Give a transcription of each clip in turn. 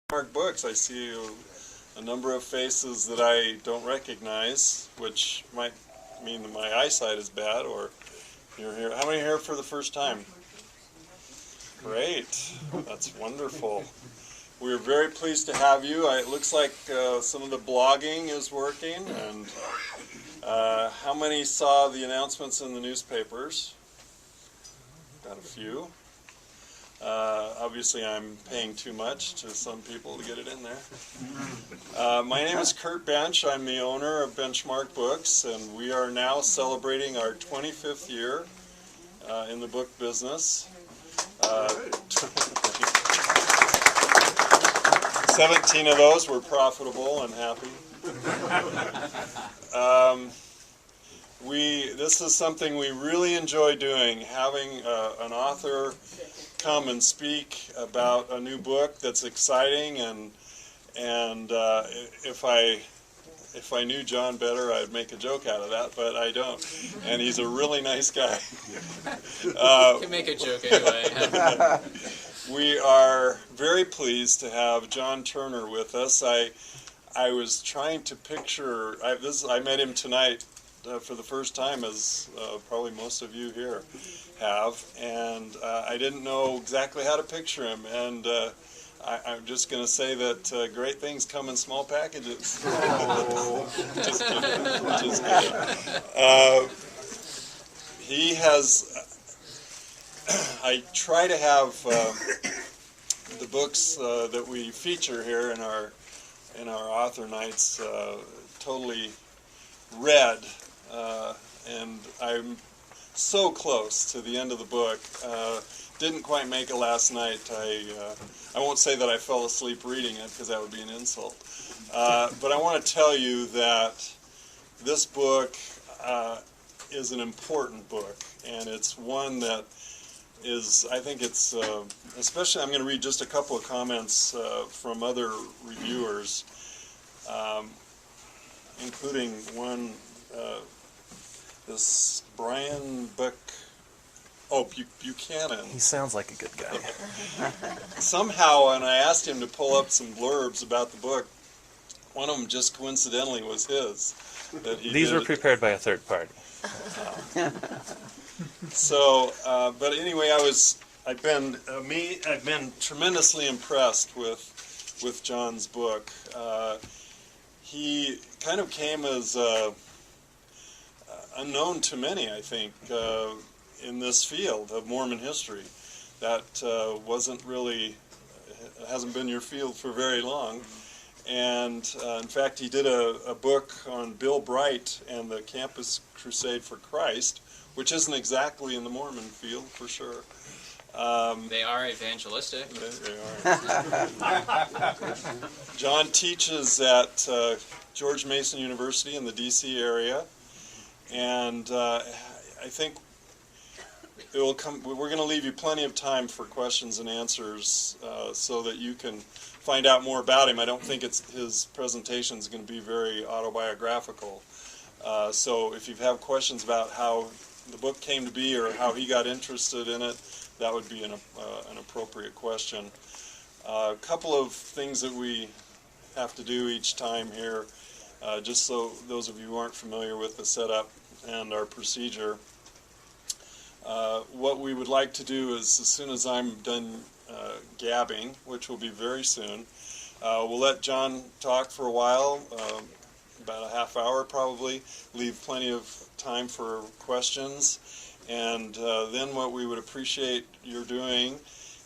Benchmark Books. I see a number of faces that I don't recognize, which might mean that my eyesight is bad, or you're here. How many are here for the first time? Great. That's wonderful. We're very pleased to have you. It looks like some of the blogging is working. And how many saw the announcements in the newspapers? Got a few. Obviously, I'm paying too much to some people to get it in there. My name is Kurt Bench. I'm the owner of Benchmark Books, and we are now celebrating our 25th year in the book business. 17 of those were profitable and happy. This is something we really enjoy doing, having an author come and speak about a new book that's exciting, and if I knew John better, I'd make a joke out of that, but I don't. And he's a really nice guy. You can make a joke anyway. We are very pleased to have John Turner with us. I was trying to picture. I met him tonight for the first time, as probably most of you here have, and I didn't know exactly how to picture him, and I'm just going to say that great things come in small packages. Just kidding. Just kidding. He has. I try to have the books that we feature here in our author nights totally read, and I'm so close to the end of the book. Didn't quite make it last night. I won't say that I fell asleep reading it, because that would be an insult. But I want to tell you that this book is an important book, and it's one that is, I think it's, especially, I'm going to read just a couple of comments from other reviewers, including one, this Brian Buchanan. He sounds like a good guy. Somehow, and I asked him to pull up some blurbs about the book, one of them just coincidentally was his. That he These were prepared by a third party. So, but anyway, I've been tremendously impressed with John's book. He kind of came as unknown to many, I think, in this field of Mormon history. That hasn't been your field for very long. And in fact, he did a book on Bill Bright and the Campus Crusade for Christ, which isn't exactly in the Mormon field, for sure. They are evangelistic. They are. John teaches at George Mason University in the D.C. area, and I think it will come. We're going to leave you plenty of time for questions and answers, so that you can find out more about him. I don't think his presentation is going to be very autobiographical. So if you have questions about how the book came to be or how he got interested in it, that would be an appropriate question. A couple of things that we have to do each time here, just so those of you who aren't familiar with the setup and our procedure. What we would like to do is, as soon as I'm done gabbing, which will be very soon, we'll let John talk for a while, about a half hour probably, leave plenty of time for questions, and then what we would appreciate your doing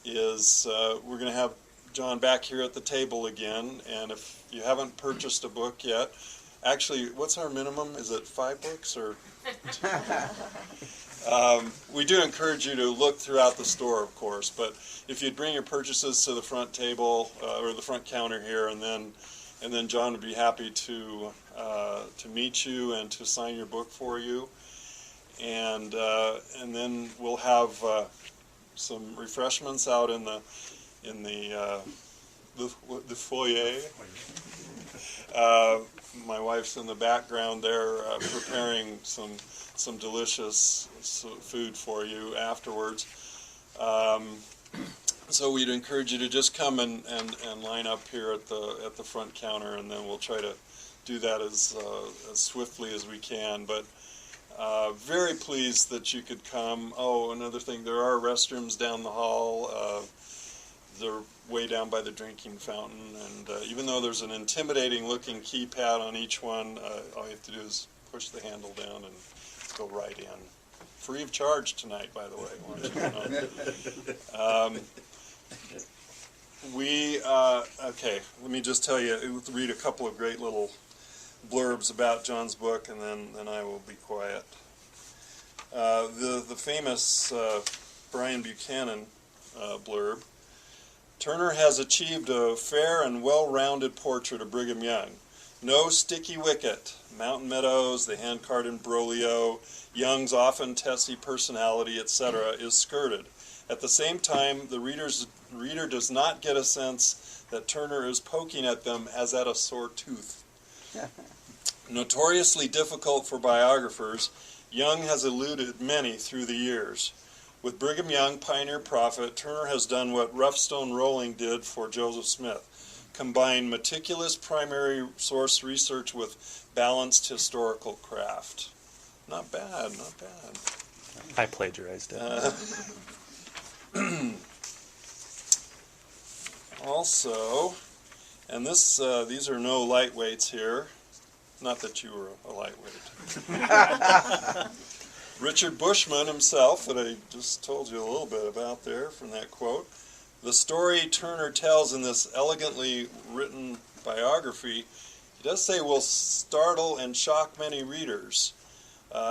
is we're going to have John back here at the table again, and if you haven't purchased a book yet, actually, what's our minimum? Is it 5 books or? We do encourage you to look throughout the store, of course, but if you'd bring your purchases to the front table or the front counter here, and then John would be happy to meet you and to sign your book for you, and then we'll have some refreshments out in the foyer. My wife's in the background there preparing some delicious food for you afterwards. So we'd encourage you to just come and line up here at the front counter, and then we'll try to do that as swiftly as we can. But very pleased that you could come. Oh, another thing, there are restrooms down the hall. They're way down by the drinking fountain, and even though there's an intimidating-looking keypad on each one, all you have to do is push the handle down and go right in. Free of charge tonight, by the way. I want you to know. Okay, let me just tell you, read a couple of great little blurbs about John's book, and then I will be quiet. The famous Brian Buchanan blurb. Turner has achieved a fair and well-rounded portrait of Brigham Young. No sticky wicket, Mountain Meadows, the handcart imbroglio, Young's often testy personality, etc., is skirted. At the same time, the reader does not get a sense that Turner is poking at them as at a sore tooth. Notoriously difficult for biographers, Young has eluded many through the years. With Brigham Young, pioneer prophet, Turner has done what Roughstone Rolling did for Joseph Smith. Combined meticulous primary source research with balanced historical craft. Not bad, not bad. I plagiarized it. Also, and these are no lightweights here. Not that you were a lightweight. Richard Bushman himself, that I just told you a little bit about there from that quote. The story Turner tells in this elegantly written biography, he does say, will startle and shock many readers.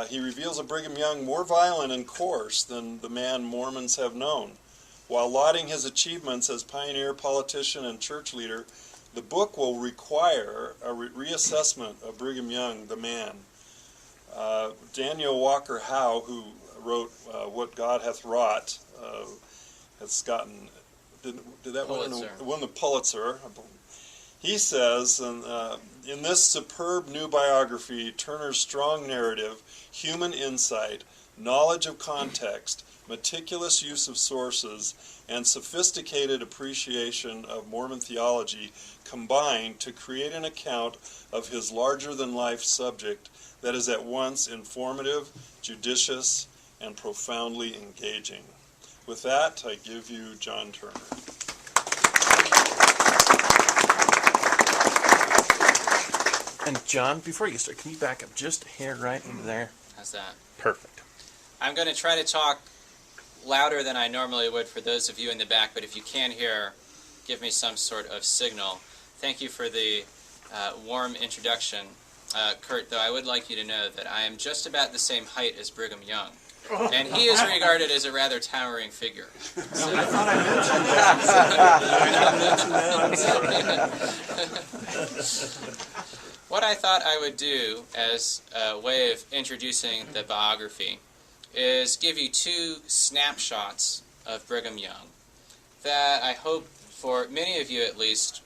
He reveals a Brigham Young more violent and coarse than the man Mormons have known. While lauding his achievements as pioneer, politician, and church leader, the book will require a reassessment of Brigham Young, the man. Daniel Walker Howe, who wrote What God Hath Wrought, has gotten, did that win the Pulitzer? He says, in this superb new biography, Turner's strong narrative, human insight, knowledge of context, meticulous use of sources, and sophisticated appreciation of Mormon theology combine to create an account of his larger-than-life subject that is at once informative, judicious, and profoundly engaging. With that, I give you John Turner. And John, before you start, can you back up just a hair right into there? How's that? Perfect. I'm going to try to talk louder than I normally would for those of you in the back, but if you can hear, give me some sort of signal. Thank you for the warm introduction. Kurt, though, I would like you to know that I am just about the same height as Brigham Young, and he is regarded as a rather towering figure. So, I thought I mentioned that. What I thought I would do as a way of introducing the biography is give you two snapshots of Brigham Young that I hope, for many of you at least,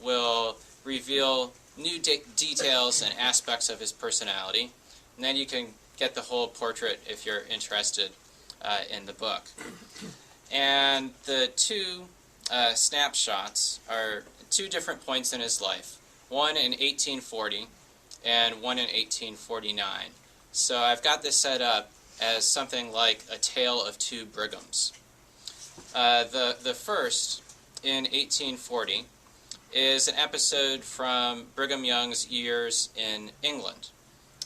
will reveal new details and aspects of his personality, and then you can get the whole portrait if you're interested in the book. And the two snapshots are two different points in his life, one in 1840 and one in 1849. So I've got this set up as something like a tale of two Brighams. The first, in 1840, is an episode from Brigham Young's years in England.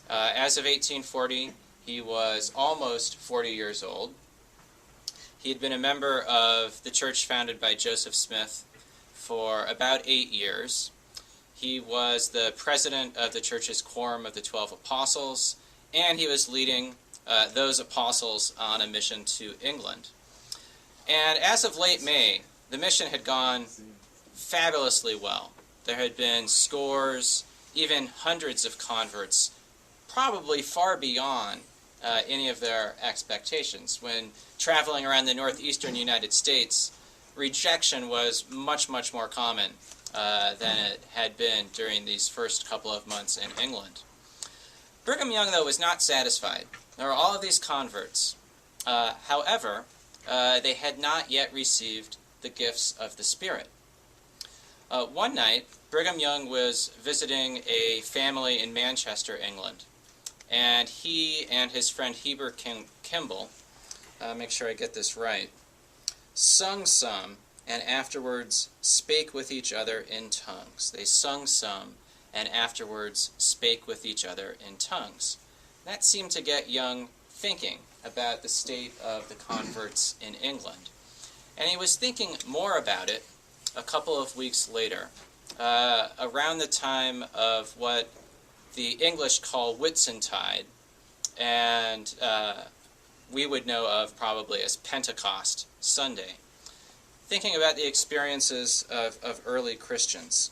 As of 1840, he was almost 40 years old. He had been a member of the church founded by Joseph Smith for about 8 years. He was the president of the church's Quorum of the 12 Apostles, and he was leading those apostles on a mission to England. And as of late May, the mission had gone fabulously well. There had been scores, even hundreds of converts, probably far beyond any of their expectations. When traveling around the northeastern United States, rejection was much, much more common than it had been during these first couple of months in England. Brigham Young, though, was not satisfied. There were all of these converts. However, they had not yet received the gifts of the Spirit. One night, Brigham Young was visiting a family in Manchester, England, and he and his friend Heber Kimball, make sure I get this right, sung some and afterwards spake with each other in tongues. They sung some and afterwards spake with each other in tongues. That seemed to get Young thinking about the state of the converts in England. And he was thinking more about it a couple of weeks later, around the time of what the English call Whitsuntide, and we would know of probably as Pentecost Sunday, thinking about the experiences of early Christians.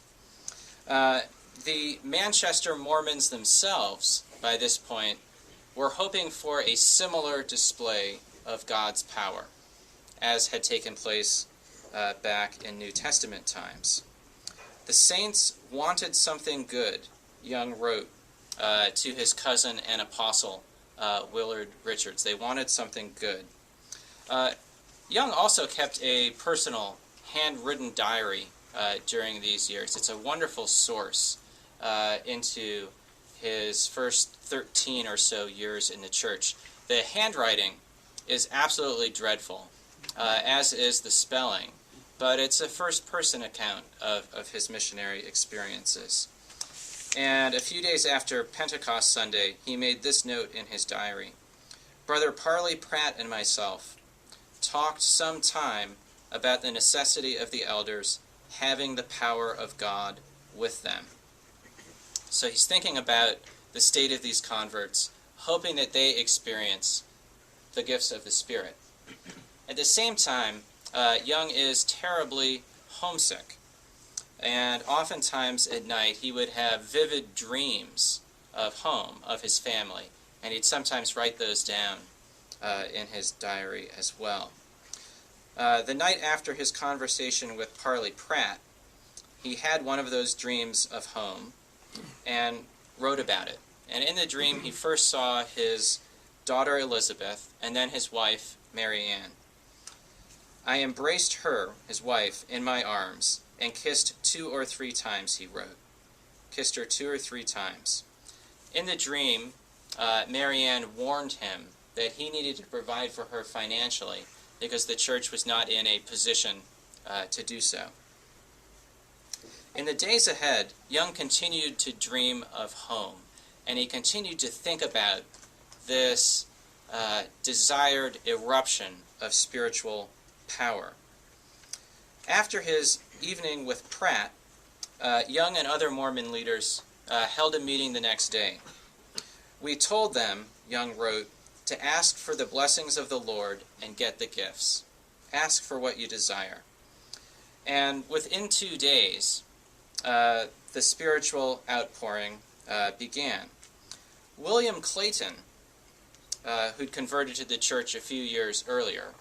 The Manchester Mormons themselves, by this point, were hoping for a similar display of God's power, as had taken place back in New Testament times. The saints wanted something good, Young wrote to his cousin and apostle, Willard Richards. They wanted something good. Young also kept a personal, handwritten diary during these years. It's a wonderful source into his first 13 or so years in the church. The handwriting is absolutely dreadful, as is the spelling, but it's a first-person account of his missionary experiences. And a few days after Pentecost Sunday, he made this note in his diary: "Brother Parley Pratt and myself talked some time about the necessity of the elders having the power of God with them." So he's thinking about the state of these converts, hoping that they experience the gifts of the Spirit. At the same time, Young is terribly homesick. And oftentimes at night he would have vivid dreams of home, of his family, and he'd sometimes write those down in his diary as well. The night after his conversation with Parley Pratt, he had one of those dreams of home and wrote about it. And in the dream he first saw his daughter Elizabeth and then his wife Mary Ann. "I embraced her," his wife, "in my arms and kissed 2 or 3 times," he wrote. Kissed her 2 or 3 times. In the dream, Mary Ann warned him that he needed to provide for her financially because the church was not in a position to do so. In the days ahead, Young continued to dream of home, and he continued to think about this desired eruption of spiritual power. After his evening with Pratt, Young and other Mormon leaders held a meeting the next day. "We told them," Young wrote, "to ask for the blessings of the Lord and get the gifts. Ask for what you desire." And within 2 days, the spiritual outpouring began. William Clayton, who'd converted to the church a few years earlier,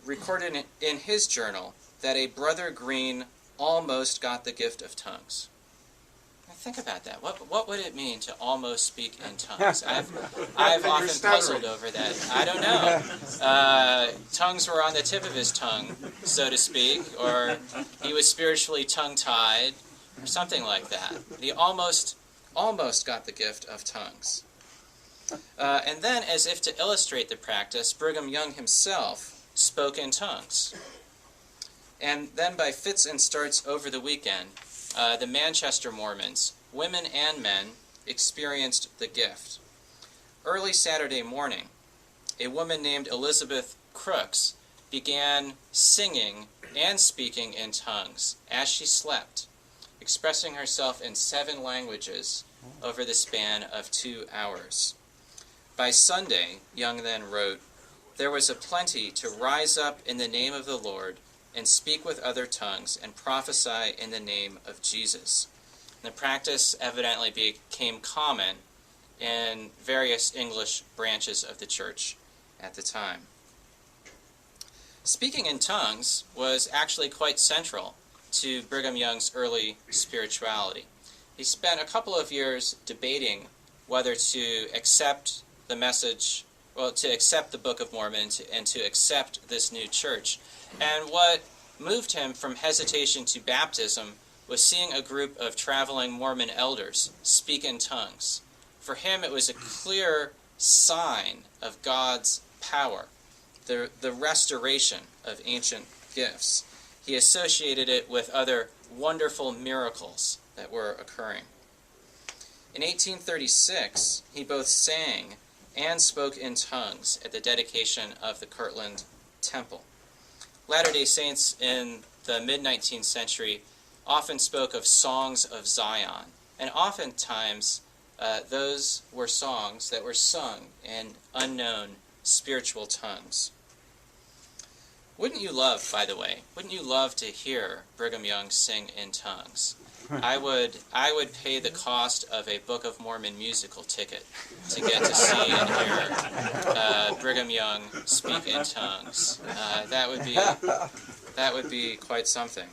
recorded in his journal that a Brother Green almost got the gift of tongues. Now think about that. What would it mean to almost speak in tongues? I've often puzzled over that. I don't know. Tongues were on the tip of his tongue, so to speak, or he was spiritually tongue-tied, or something like that. He almost got the gift of tongues. And then, as if to illustrate the practice, Brigham Young himself spoke in tongues. And then by fits and starts over the weekend, the Manchester Mormons, women and men, experienced the gift. Early Saturday morning, a woman named Elizabeth Crooks began singing and speaking in tongues as she slept, expressing herself in 7 languages over the span of 2 hours. By Sunday, Young then wrote, "There was a plenty to rise up in the name of the Lord and speak with other tongues and prophesy in the name of Jesus." And the practice evidently became common in various English branches of the church at the time. Speaking in tongues was actually quite central to Brigham Young's early spirituality. He spent a couple of years debating whether to accept the message, to accept the Book of Mormon and to accept this new church. And what moved him from hesitation to baptism was seeing a group of traveling Mormon elders speak in tongues. For him, it was a clear sign of God's power, the restoration of ancient gifts. He associated it with other wonderful miracles that were occurring. In 1836, he both sang and spoke in tongues at the dedication of the Kirtland Temple. Latter-day Saints in the mid-19th century often spoke of songs of Zion, and oftentimes those were songs that were sung in unknown spiritual tongues. Wouldn't you love, by the way, to hear Brigham Young sing in tongues? I would pay the cost of a Book of Mormon musical ticket to get to see and hear Brigham Young speak in tongues. That would be quite something.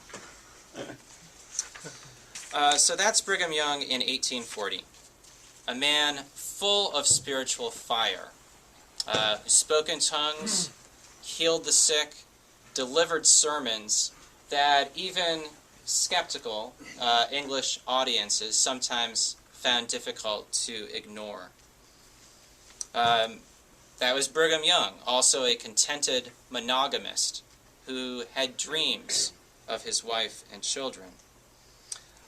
So that's Brigham Young in 1840, a man full of spiritual fire, who spoke in tongues, healed the sick, delivered sermons that even skeptical English audiences sometimes found difficult to ignore. That was Brigham Young, also a contented monogamist who had dreams of his wife and children.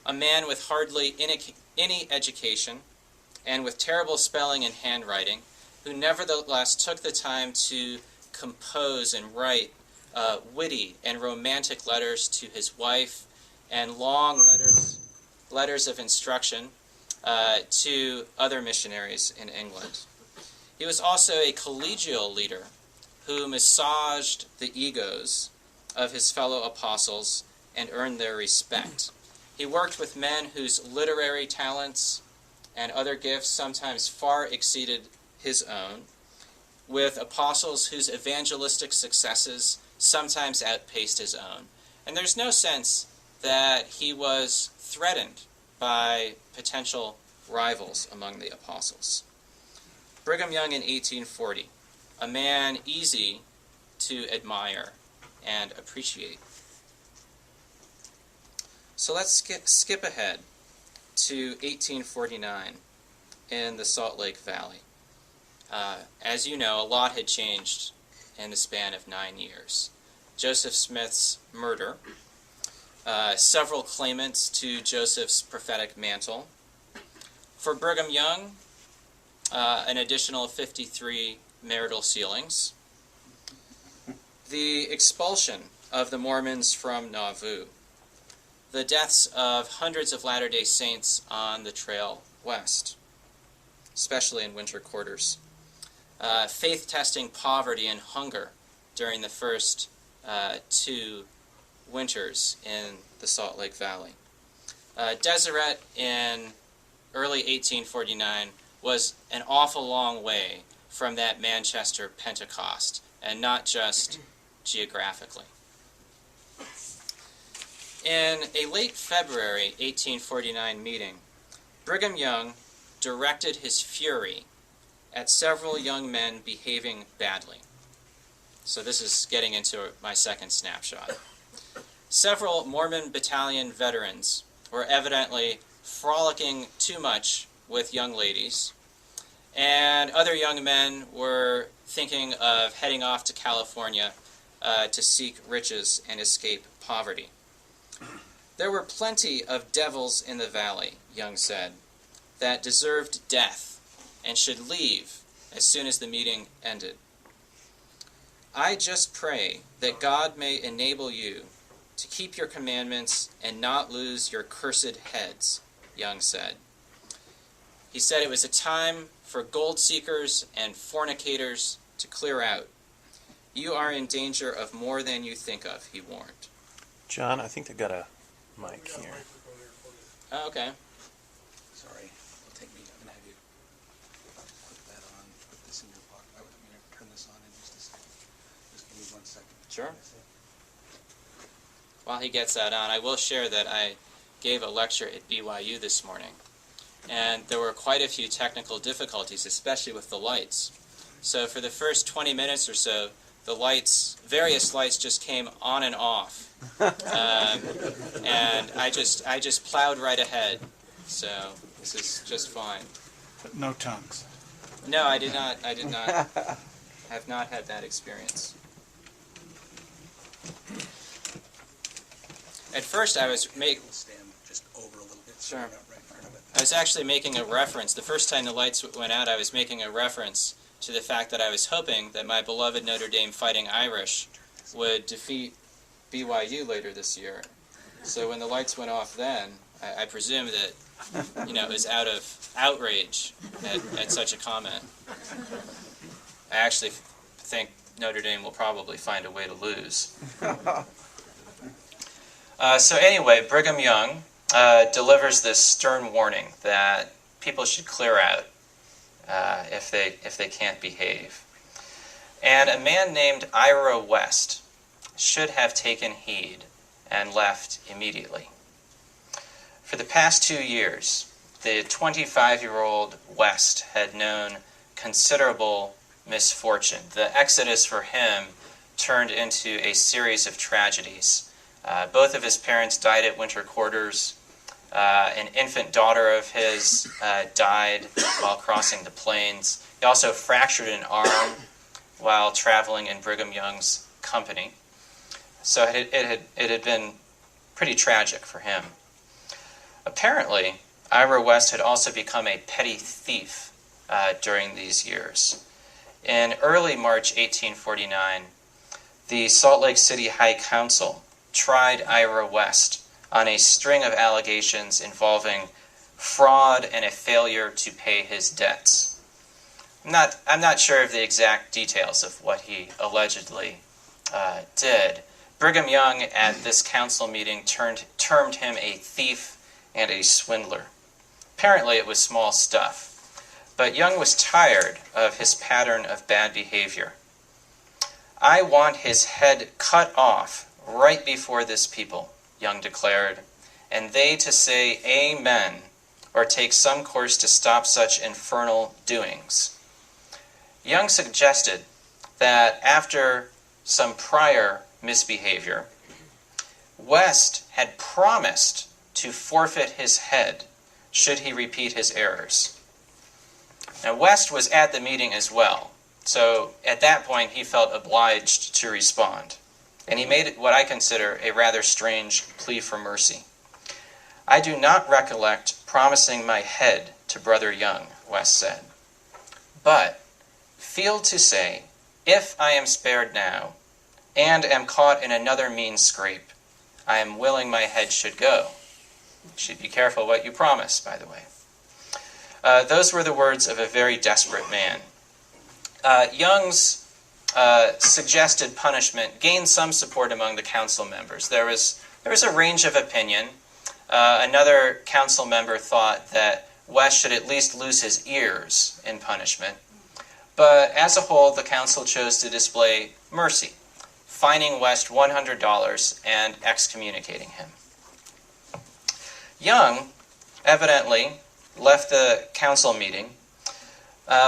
A man with hardly any education and with terrible spelling and handwriting, who nevertheless took the time to compose and write witty and romantic letters to his wife and long letters of instruction to other missionaries in England. He was also a collegial leader who massaged the egos of his fellow apostles and earned their respect. He worked with men whose literary talents and other gifts sometimes far exceeded his own, with apostles whose evangelistic successes sometimes outpaced his own. And there's no sense that he was threatened by potential rivals among the apostles. Brigham Young in 1840, a man easy to admire and appreciate. So let's skip ahead to 1849 in the Salt Lake Valley. As you know, a lot had changed in the span of 9 years. Joseph Smith's murder, several claimants to Joseph's prophetic mantle. For Brigham Young, an additional 53 marital sealings. The expulsion of the Mormons from Nauvoo. The deaths of hundreds of Latter-day Saints on the trail west, especially in winter quarters. Faith-testing poverty and hunger during the first 2 winters in the Salt Lake Valley. Deseret in early 1849 was an awful long way from that Manchester Pentecost, and not just geographically. In a late February 1849 meeting, Brigham Young directed his fury at several young men behaving badly. So this is getting into my second snapshot. Several Mormon battalion veterans were evidently frolicking too much with young ladies, and other young men were thinking of heading off to California to seek riches and escape poverty. There were plenty of devils in the valley, Young said, that deserved death and should leave as soon as the meeting ended. I just pray that God may enable you to keep your commandments and not lose your cursed heads, Young said. He said it was a time for gold seekers and fornicators to clear out. You are in danger of more than you think of, he warned. John, I think they've got a mic here. Oh, okay. Sorry, it'll take me. I'm going to have you put that on, put this in your pocket. I'm going to turn this on in just a second. Just give me 1 second. Sure. While he gets that on, I will share that I gave a lecture at BYU this morning, and there were quite a few technical difficulties, especially with the lights. So for the first 20 minutes or so, the lights, various lights just came on and off. And I just plowed right ahead. So this is just fine. But no tongues. No, I did not. I did not. Have not had that experience. At first, I was Stand just over a little bit. So Sure. you're not right in front of it. I was actually making a reference. The first time the lights went out, I was making a reference to the fact that I was hoping that my beloved Notre Dame Fighting Irish would defeat BYU later this year. So when the lights went off then, I presume that, it was out of outrage at such a comment. I actually think Notre Dame will probably find a way to lose. So anyway, Brigham Young delivers this stern warning that people should clear out if they can't behave. And a man named Ira West should have taken heed and left immediately. For the past 2 years, the 25-year-old West had known considerable misfortune. The exodus for him turned into a series of tragedies. Both of his parents died at winter quarters. An infant daughter of his died while crossing the plains. He also fractured an arm while traveling in Brigham Young's company. So it had been pretty tragic for him. Apparently, Ira West had also become a petty thief during these years. In early March 1849, the Salt Lake City High Council tried Ira West on a string of allegations involving fraud and a failure to pay his debts. I'm not sure of the exact details of what he allegedly did. Brigham Young at this council meeting termed him a thief and a swindler. Apparently it was small stuff, but Young was tired of his pattern of bad behavior. "I want his head cut off right before this people," Young declared, "and they to say amen or take some course to stop such infernal doings." Young suggested that after some prior misbehavior, West had promised to forfeit his head should he repeat his errors. Now, West was at the meeting as well, so at that point he felt obliged to respond. And he made what I consider a rather strange plea for mercy. "I do not recollect promising my head to Brother Young," West said, "but feel to say, if I am spared now, and am caught in another mean scrape, I am willing my head should go." You should be careful what you promise, by the way. Those were the words of a very desperate man. Young's suggested punishment gained some support among the council members. There was a range of opinion. Another council member thought that West should at least lose his ears in punishment. But as a whole, the council chose to display mercy, fining West $100 and excommunicating him. Young evidently left the council meeting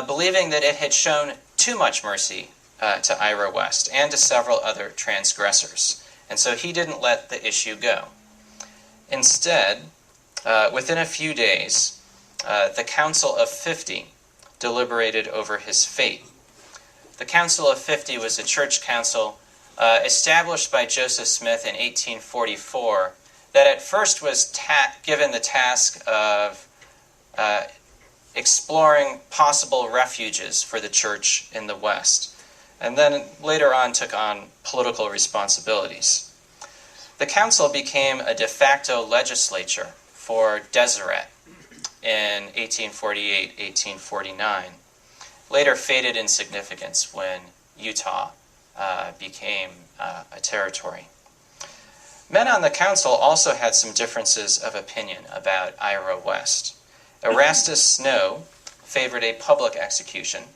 believing that it had shown too much mercy to Ira West and to several other transgressors, and so he didn't let the issue go. Instead, within a few days, the Council of 50 deliberated over his fate. The Council of 50 was a church council established by Joseph Smith in 1844 that at first was given the task of exploring possible refuges for the church in the West, and then later on took on political responsibilities. The council became a de facto legislature for Deseret in 1848-1849, later faded in significance when Utah became a territory. Men on the council also had some differences of opinion about Ira West. Erastus Snow favored a public execution.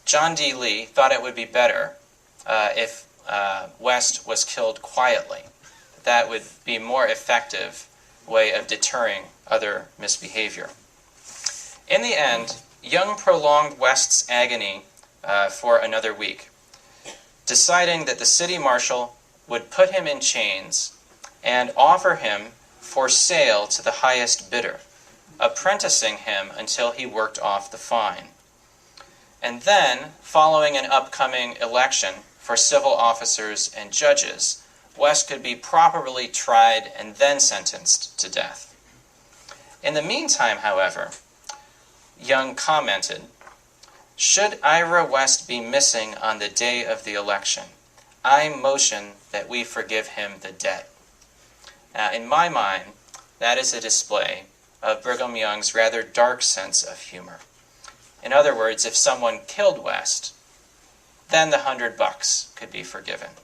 John D. Lee thought it would be better if West was killed quietly. That would be a more effective way of deterring other misbehavior. In the end, Young prolonged West's agony for another week. deciding that the city marshal would put him in chains and offer him for sale to the highest bidder, apprenticing him until he worked off the fine. And then, following an upcoming election for civil officers and judges, West could be properly tried and then sentenced to death. In the meantime, however, Young commented, "Should Ira West be missing on the day of the election, I motion that we forgive him the debt." Now, in my mind, that is a display of Brigham Young's rather dark sense of humor. In other words, if someone killed West, then the $100 could be forgiven.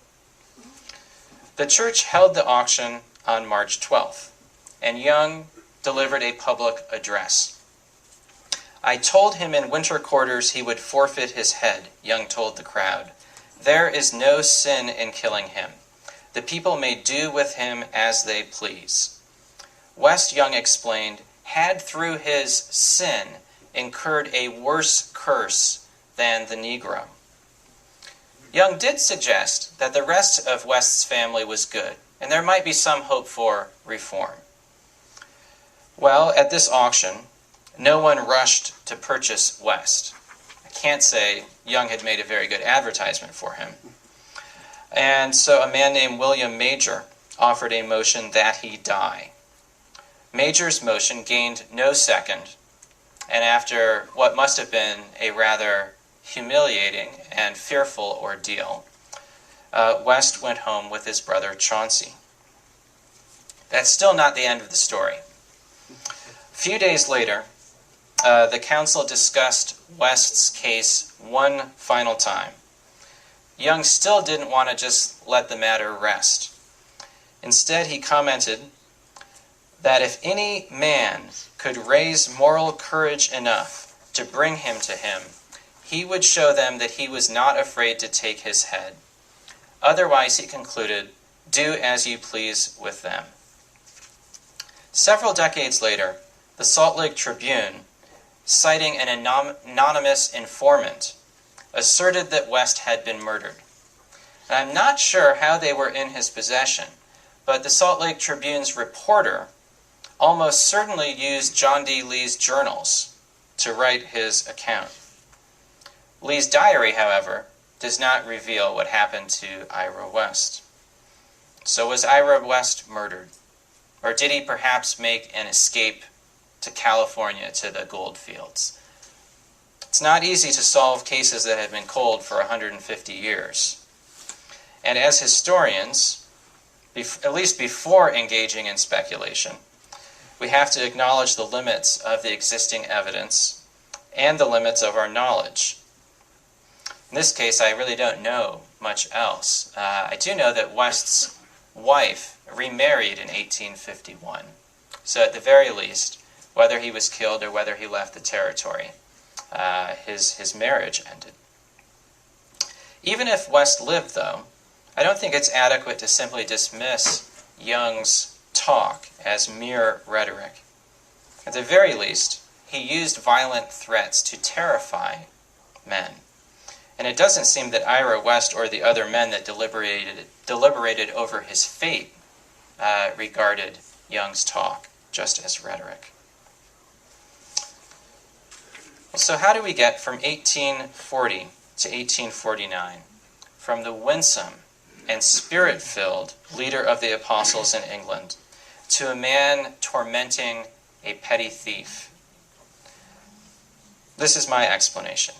The church held the auction on March 12th, and Young delivered a public address. "I told him in winter quarters he would forfeit his head," Young told the crowd. "There is no sin in killing him. The people may do with him as they please." West, Young explained, had through his sin incurred a worse curse than the Negro. Young did suggest that the rest of West's family was good, and there might be some hope for reform. Well, at this auction, no one rushed to purchase West. I can't say Young had made a very good advertisement for him. And so a man named William Major offered a motion that he die. Major's motion gained no second, and after what must have been a rather humiliating and fearful ordeal, West went home with his brother Chauncey. That's still not the end of the story. A few days later, the council discussed West's case one final time. Young still didn't want to just let the matter rest. Instead, he commented that if any man could raise moral courage enough to bring him to him, he would show them that he was not afraid to take his head. Otherwise, he concluded, do as you please with them. Several decades later, the Salt Lake Tribune, citing an anonymous informant, asserted that West had been murdered. And I'm not sure how they were in his possession, but the Salt Lake Tribune's reporter almost certainly used John D. Lee's journals to write his account. Lee's diary, however, does not reveal what happened to Ira West. So was Ira West murdered? Or did he perhaps make an escape to California, to the gold fields? It's not easy to solve cases that have been cold for 150 years. And as historians, at least before engaging in speculation, we have to acknowledge the limits of the existing evidence and the limits of our knowledge. In this case, I really don't know much else. I do know that West's wife remarried in 1851. So at the very least, whether he was killed or whether he left the territory, his marriage ended. Even if West lived, though, I don't think it's adequate to simply dismiss Young's talk as mere rhetoric. At the very least, he used violent threats to terrify men. And it doesn't seem that Ira West or the other men that deliberated over his fate regarded Young's talk just as rhetoric. So how do we get from 1840 to 1849, from the winsome and spirit-filled leader of the apostles in England to a man tormenting a petty thief? This is my explanation.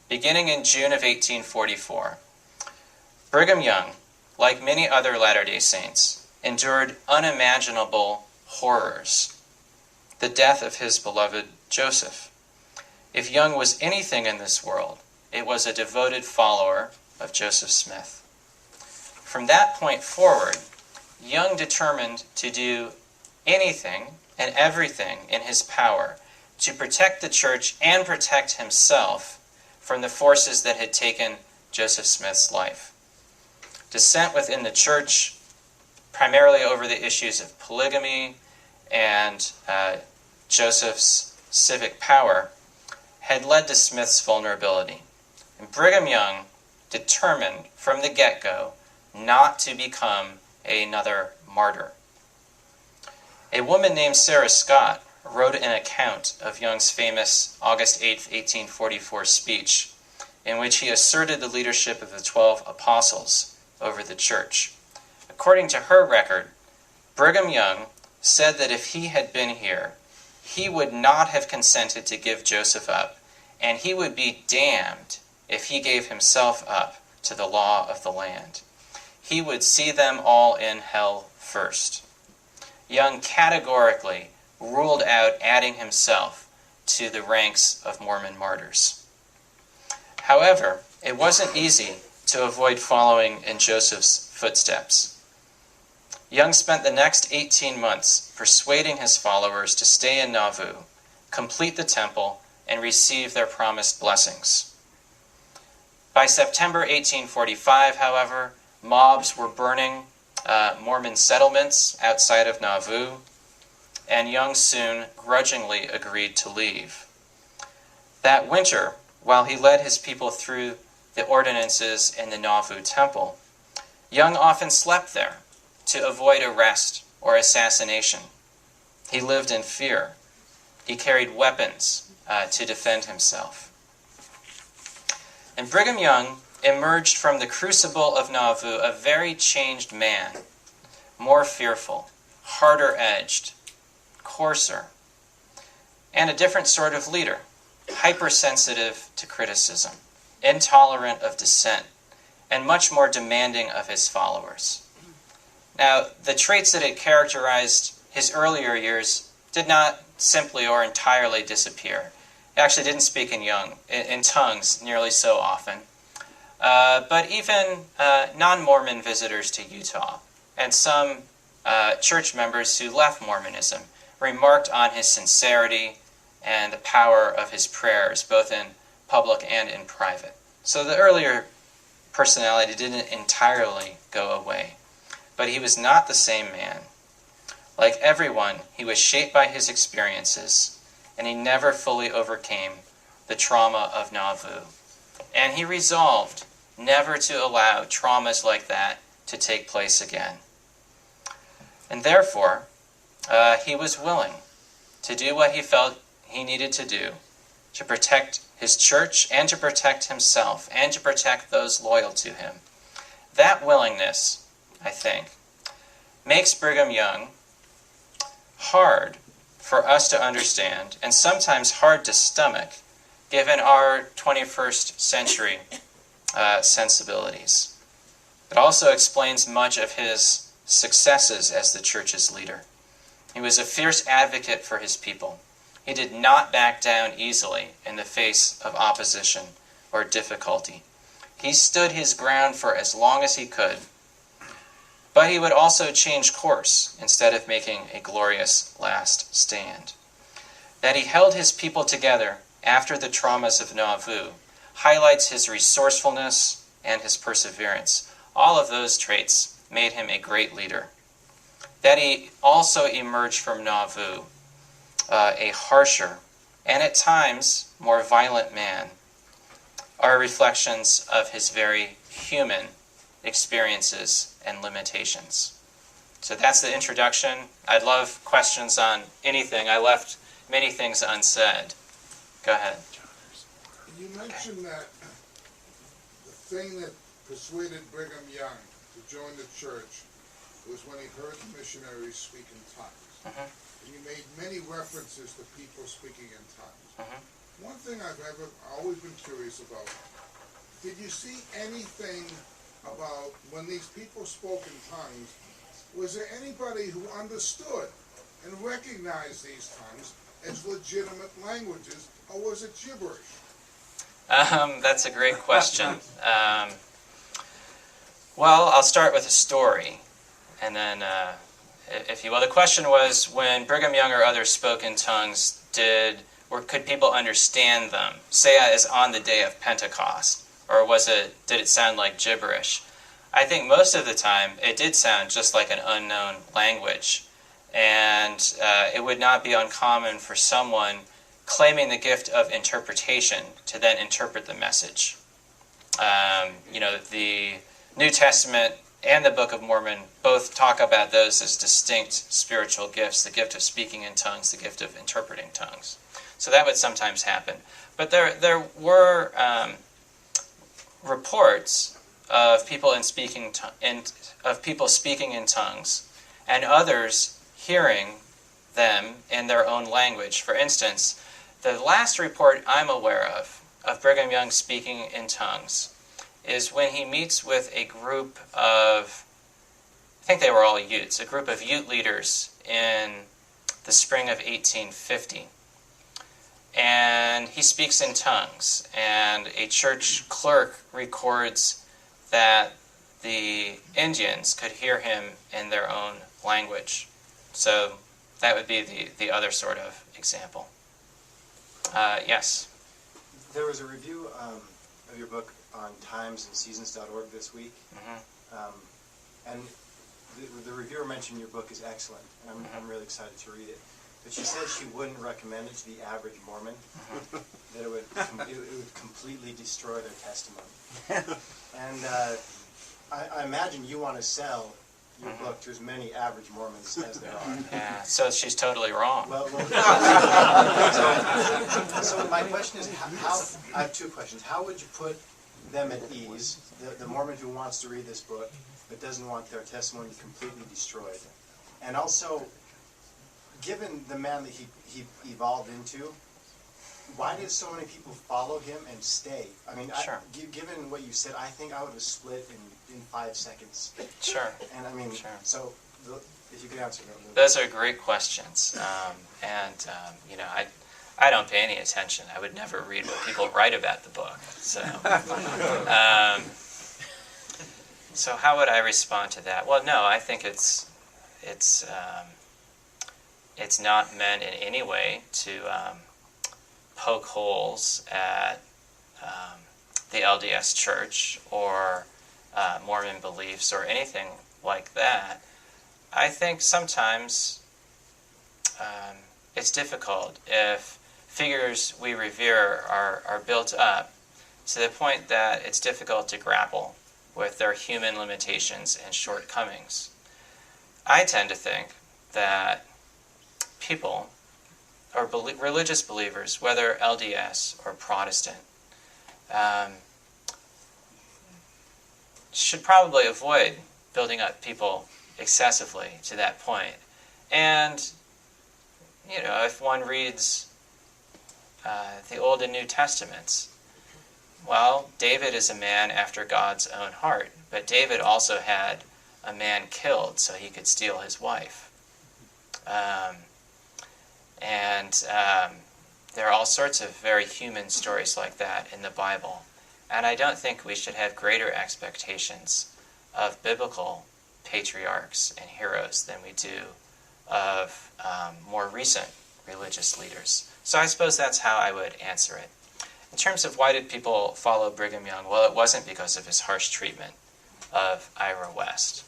Beginning in June of 1844, Brigham Young, like many other Latter-day Saints, endured unimaginable horrors. The death of his beloved Joseph. If Young was anything in this world, it was a devoted follower of Joseph Smith. From that point forward, Young determined to do anything and everything in his power to protect the church and protect himself from the forces that had taken Joseph Smith's life. Dissent within the church, primarily over the issues of polygamy and Joseph's civic power, had led to Smith's vulnerability. And Brigham Young determined from the get-go not to become another martyr. A woman named Sarah Scott wrote an account of Young's famous August 8, 1844 speech, in which he asserted the leadership of the 12 apostles over the church. According to her record, Brigham Young said that if he had been here, he would not have consented to give Joseph up, and he would be damned if he gave himself up to the law of the land. He would see them all in hell first. Young categorically ruled out adding himself to the ranks of Mormon martyrs. However, it wasn't easy to avoid following in Joseph's footsteps. Young spent the next 18 months persuading his followers to stay in Nauvoo, complete the temple, and receive their promised blessings. By September 1845, however, mobs were burning Mormon settlements outside of Nauvoo, and Young soon grudgingly agreed to leave. That winter, while he led his people through the ordinances in the Nauvoo temple, Young often slept there to avoid arrest or assassination. He lived in fear. He carried weapons to defend himself. And Brigham Young emerged from the crucible of Nauvoo a very changed man, more fearful, harder-edged, coarser, and a different sort of leader, hypersensitive to criticism, intolerant of dissent, and much more demanding of his followers. Now, the traits that had characterized his earlier years did not simply or entirely disappear. He actually didn't speak in tongues nearly so often. But even non-Mormon visitors to Utah and some church members who left Mormonism remarked on his sincerity and the power of his prayers, both in public and in private. So the earlier personality didn't entirely go away, but he was not the same man. Like everyone, he was shaped by his experiences, and he never fully overcame the trauma of Nauvoo. And he resolved never to allow traumas like that to take place again. And therefore, he was willing to do what he felt he needed to do to protect his church and to protect himself and to protect those loyal to him. That willingness, I think, makes Brigham Young hard for us to understand and sometimes hard to stomach given our 21st century sensibilities. It also explains much of his successes as the church's leader. He was a fierce advocate for his people. He did not back down easily in the face of opposition or difficulty. He stood his ground for as long as he could, but he would also change course instead of making a glorious last stand. That he held his people together after the traumas of Nauvoo highlights his resourcefulness and his perseverance. All of those traits made him a great leader. That he also emerged from Nauvoo a harsher and at times more violent man are reflections of his very human experiences and limitations. So that's the introduction. I'd love questions on anything. I left many things unsaid. Go ahead. You mentioned that the thing that persuaded Brigham Young to join the church was when he heard the missionaries speak in tongues. Mm-hmm. And you made many references to people speaking in tongues. Mm-hmm. One thing I've always been curious about, did you see anything about when these people spoke in tongues, was there anybody who understood and recognized these tongues as legitimate languages, or was it gibberish? That's a great question. Well, I'll start with a story, and then, if you will, the question was, when Brigham Young or others spoke in tongues, could people understand them, say as on the day of Pentecost, or did it sound like gibberish? I think most of the time it did sound just like an unknown language, and it would not be uncommon for someone claiming the gift of interpretation to then interpret the message. The New Testament and the Book of Mormon both talk about those as distinct spiritual gifts, the gift of speaking in tongues, the gift of interpreting tongues. So that would sometimes happen. But there were reports of people speaking in tongues, and others hearing them in their own language. For instance, the last report I'm aware of Brigham Young speaking in tongues is when he meets with a group of, I think they were all Utes, a group of Ute leaders in the spring of 1850. And he speaks in tongues, and a church clerk records that the Indians could hear him in their own language. So that would be the other sort of example. Yes? There was a review of your book on timesandseasons.org this week. Mm-hmm. And the reviewer mentioned your book is excellent, and I'm really excited to read it. But she said she wouldn't recommend it to the average Mormon, that it would completely destroy their testimony. And I imagine you want to sell your book to as many average Mormons as there are. Yeah, so she's totally wrong. So my question is, I have two questions. How would you put them at ease, the Mormon who wants to read this book but doesn't want their testimony completely destroyed? And also, given the man that he evolved into, why did so many people follow him and stay? I mean, sure. Given what you said, I think I would have split in 5 seconds. Sure. And I mean, sure. So if you could answer them. Those are great questions. I don't pay any attention. I would never read what people write about the book. So, so how would I respond to that? Well, no, I think it's not meant in any way to poke holes at the LDS Church or Mormon beliefs or anything like that. I think sometimes it's difficult if figures we revere are built up to the point that it's difficult to grapple with their human limitations and shortcomings. I tend to think that people, or religious believers, whether LDS or Protestant, should probably avoid building up people excessively to that point. And, if one reads the Old and New Testaments, well, David is a man after God's own heart, but David also had a man killed so he could steal his wife. There are all sorts of very human stories like that in the Bible. And I don't think we should have greater expectations of biblical patriarchs and heroes than we do of more recent religious leaders. So I suppose that's how I would answer it. In terms of why did people follow Brigham Young, well, it wasn't because of his harsh treatment of Ira West.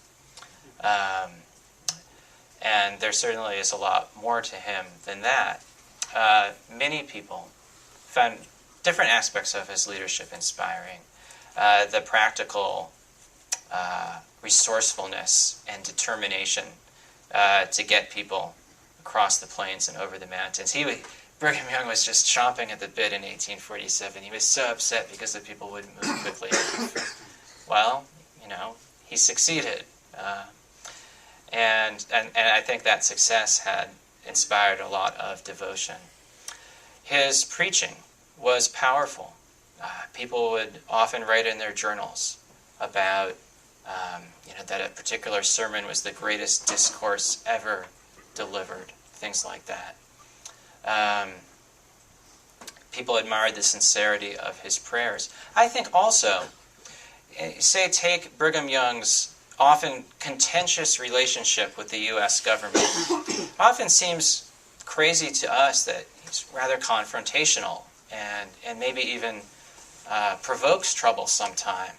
And there certainly is a lot more to him than that. Many people found different aspects of his leadership inspiring. The practical resourcefulness and determination to get people across the plains and over the mountains. Brigham Young was just chomping at the bit in 1847. He was so upset because the people wouldn't move quickly. Well, he succeeded. And I think that success had inspired a lot of devotion. His preaching was powerful. People would often write in their journals about that a particular sermon was the greatest discourse ever delivered, things like that. People admired the sincerity of his prayers. I think also, take Brigham Young's often contentious relationship with the U.S. government. It often seems crazy to us that he's rather confrontational and maybe even provokes trouble sometime.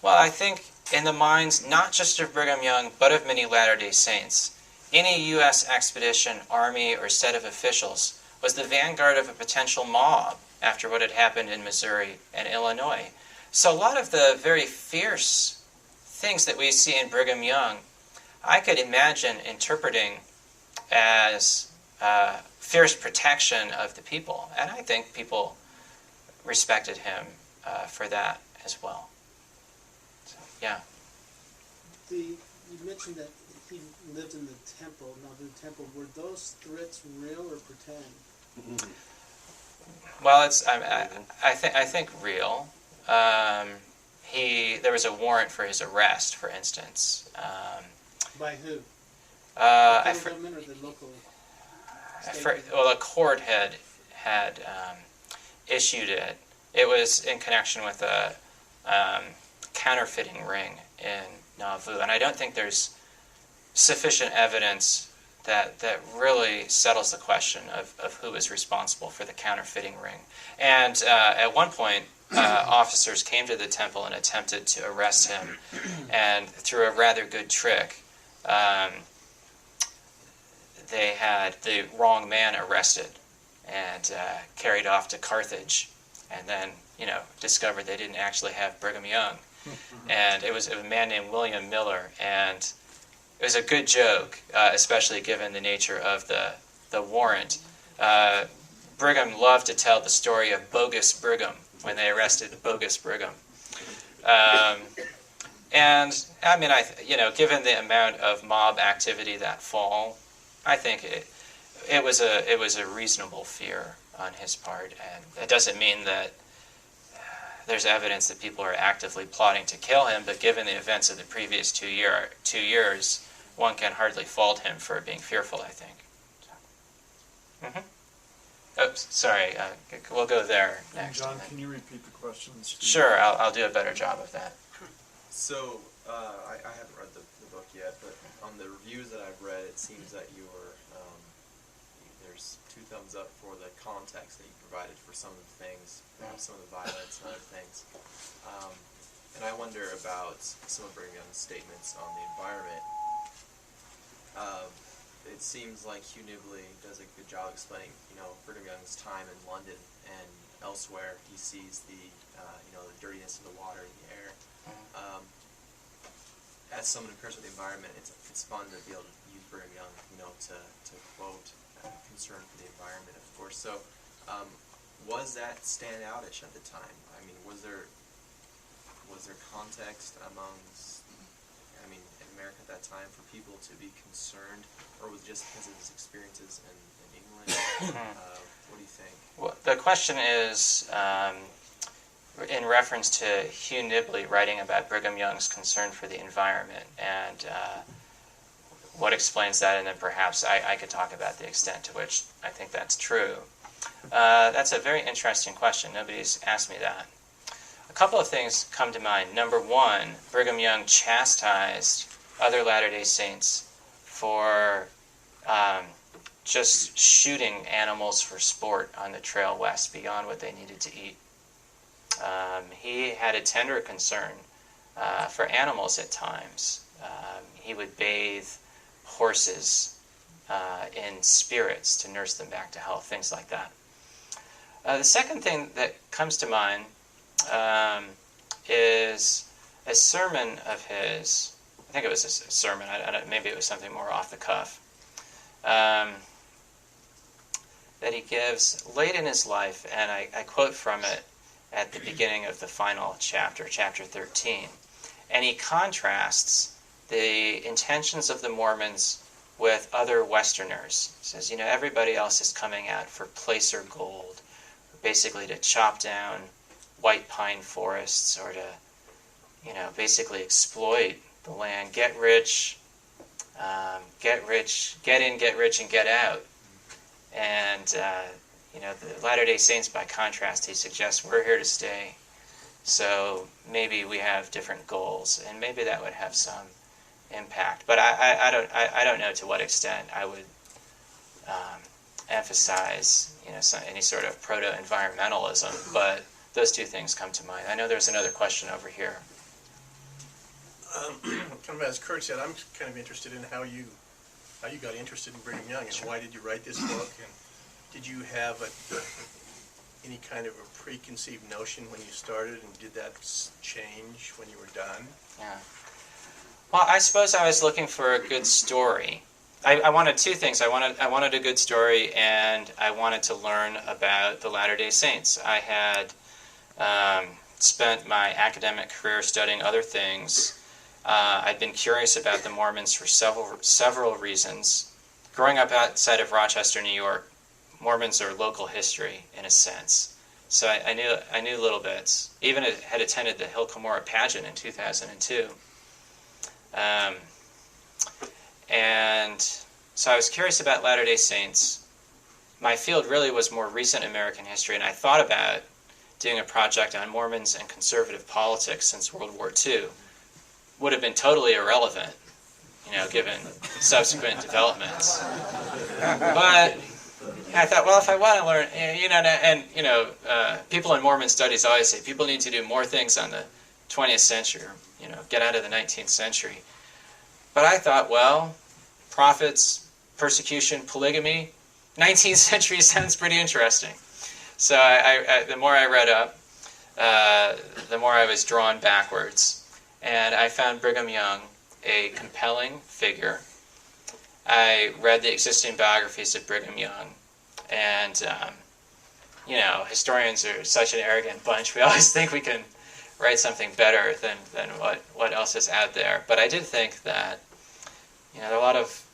Well, I think in the minds not just of Brigham Young, but of many Latter-day Saints, any U.S. expedition, army, or set of officials was the vanguard of a potential mob after what had happened in Missouri and Illinois. So a lot of the very fierce things that we see in Brigham Young, I could imagine interpreting as fierce protection of the people. And I think people respected him for that as well. So, yeah. You mentioned that he lived in the temple. Now, the temple, were those threats real or pretend? Well, it's I think real. There was a warrant for his arrest, for instance. By who? The government or the local? Well, a court had issued it. It was in connection with a counterfeiting ring in Nauvoo, and I don't think there's sufficient evidence that really settles the question of who is responsible for the counterfeiting ring. And at one point, officers came to the temple and attempted to arrest him, and through a rather good trick, they had the wrong man arrested and carried off to Carthage, and then discovered they didn't actually have Brigham Young, and it was a man named William Miller, and it was a good joke, especially given the nature of the warrant. Brigham loved to tell the story of bogus Brigham when they arrested bogus Brigham. And I mean, given the amount of mob activity that fall, I think it was a reasonable fear on his part, and it doesn't mean that there's evidence that people are actively plotting to kill him. But given the events of the previous 2 years, one can hardly fault him for being fearful, I think. Oops, sorry. We'll go there next. John, can you repeat the questions? Sure, I'll do a better job of that. So, I haven't read the book yet, but on the reviews that I've read, it seems that you were, there's 2 thumbs up for the context that you provided for some of the things, some of the violence and other things. And I wonder about some of Brigham Young's statements on the environment. It seems like Hugh Nibley does a good job explaining, Brigham Young's time in London and elsewhere. He sees the dirtiness of the water and the air. As someone who cares about the environment, it's fun to be able to use Brigham Young, to quote concern for the environment, of course. So, was that standoutish at the time? I mean, was there context in America at that time for people to be concerned, or was it just because of his experiences in England? What do you think? Well, the question is in reference to Hugh Nibley writing about Brigham Young's concern for the environment, and what explains that, and then perhaps I could talk about the extent to which I think that's true. That's a very interesting question. Nobody's asked me that. A couple of things come to mind. Number one, Brigham Young chastised other Latter-day Saints for just shooting animals for sport on the trail west beyond what they needed to eat. He had a tender concern for animals at times. He would bathe horses in spirits to nurse them back to health, things like that. The second thing that comes to mind is a sermon of his. I think it was a sermon. Maybe it was something more off the cuff. That he gives late in his life, and I quote from it at the beginning of the final chapter, chapter 13. And he contrasts the intentions of the Mormons with other Westerners. He says, everybody else is coming out for placer gold, basically to chop down white pine forests, or to, basically exploit the land, get rich, get in, get rich, and get out. And, the Latter-day Saints, by contrast, he suggests we're here to stay. So maybe we have different goals, and maybe that would have some impact. But I don't know to what extent I would emphasize, any sort of proto-environmentalism. But those two things come to mind. I know there's another question over here. Kind of as Kurt said, I'm kind of interested in how you got interested in Brigham Young, and why did you write this book, and did you have any kind of a preconceived notion when you started, and did that change when you were done? Yeah. Well, I suppose I was looking for a good story. I wanted two things. I wanted a good story, and I wanted to learn about the Latter-day Saints. I had spent my academic career studying other things. I'd been curious about the Mormons for several reasons. Growing up outside of Rochester, New York, Mormons are local history in a sense. So I knew little bits. Even had attended the Hill Cumorah pageant in 2002. And so I was curious about Latter-day Saints. My field really was more recent American history, and I thought about doing a project on Mormons and conservative politics since World War II. Would have been totally irrelevant, given subsequent developments. But I thought, well, if I want to learn, people in Mormon studies always say people need to do more things on the 20th century, get out of the 19th century. But I thought, well, prophets, persecution, polygamy, 19th century sounds pretty interesting. So the more I read up, the more I was drawn backwards. And I found Brigham Young a compelling figure. I read the existing biographies of Brigham Young. And, historians are such an arrogant bunch. We always think we can write something better than what else is out there. But I did think that, there are a lot of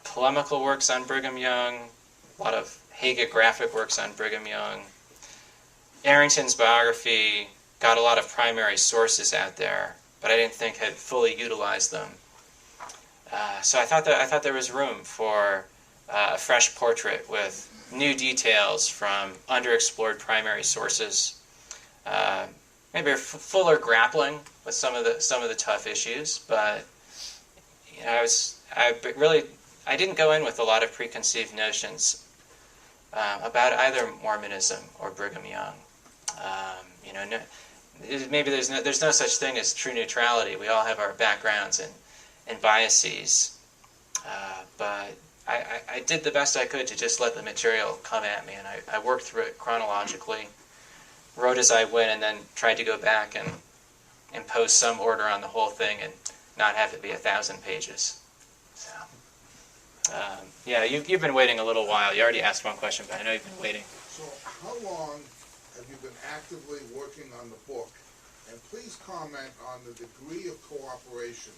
polemical works on Brigham Young, a lot of hagiographic works on Brigham Young. Arrington's biography got a lot of primary sources out there, but I didn't think had fully utilized them. So I thought there was room for a fresh portrait with new details from underexplored primary sources. Maybe a fuller grappling with some of the tough issues, but I didn't go in with a lot of preconceived notions about either Mormonism or Brigham Young. Maybe there's no such thing as true neutrality. We all have our backgrounds and biases, but I did the best I could to just let the material come at me, and I worked through it chronologically, wrote as I went, and then tried to go back and impose some order on the whole thing and not have it be 1,000 pages. So, you've been waiting a little while. You already asked one question, but I know you've been waiting. So how long have you been actively working on the book? And please comment on the degree of cooperation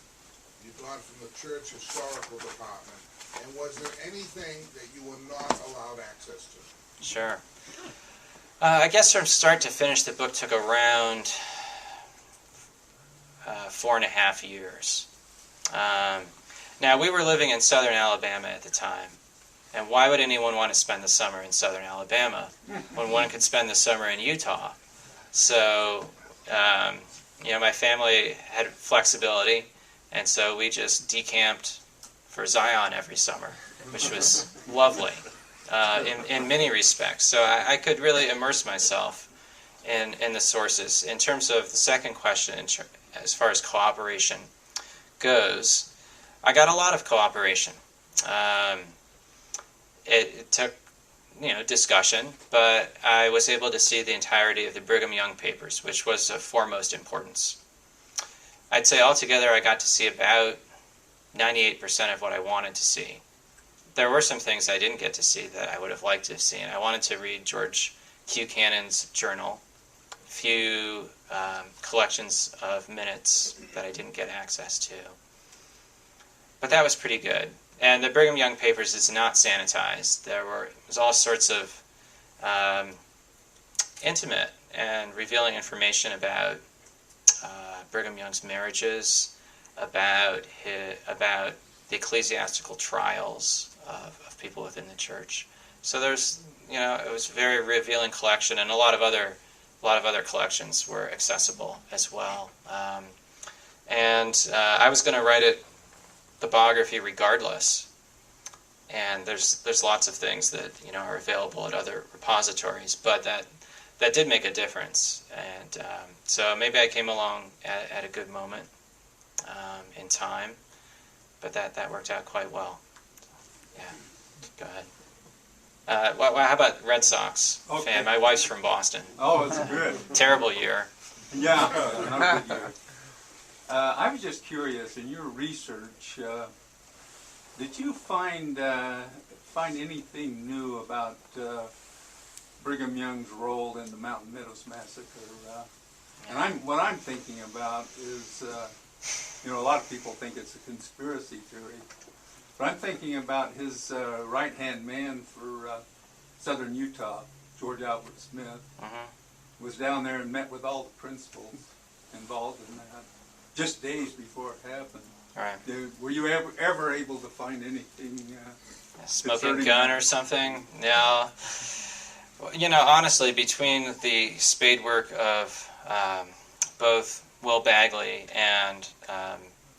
you've gone from the Church Historical Department, and was there anything that you were not allowed access to? Sure. I guess from start to finish, the book took around 4.5 years. Now, we were living in southern Alabama at the time, and why would anyone want to spend the summer in southern Alabama when one could spend the summer in Utah? So, my family had flexibility, and so we just decamped for Zion every summer, which was lovely in many respects. So I could really immerse myself in the sources. In terms of the second question, as far as cooperation goes, I got a lot of cooperation. It took, discussion, but I was able to see the entirety of the Brigham Young papers, which was of foremost importance. I'd say altogether I got to see about 98% of what I wanted to see. There were some things I didn't get to see that I would have liked to have seen. I wanted to read George Q. Cannon's journal, a few collections of minutes that I didn't get access to. But that was pretty good. And the Brigham Young papers is not sanitized. There was all sorts of intimate and revealing information about Brigham Young's marriages, about the ecclesiastical trials of people within the church. So there's, it was a very revealing collection, and a lot of other collections were accessible as well. I was going to write the biography regardless, and there's lots of things that are available at other repositories, but that did make a difference, and so maybe I came along at a good moment in time, but that worked out quite well. Yeah, go ahead. How about Red Sox fan? My wife's from Boston. Oh, it's good. Terrible year. Yeah, not good year. I was just curious, in your research, did you find anything new about Brigham Young's role in the Mountain Meadows Massacre? And what I'm thinking about is, a lot of people think it's a conspiracy theory, but I'm thinking about his right-hand man for southern Utah, George Albert Smith, was down there and met with all the principals involved in that, just days before it happened. Right. Were you ever able to find anything? Smoking gun or something? No. Honestly, between the spade work of both Will Bagley and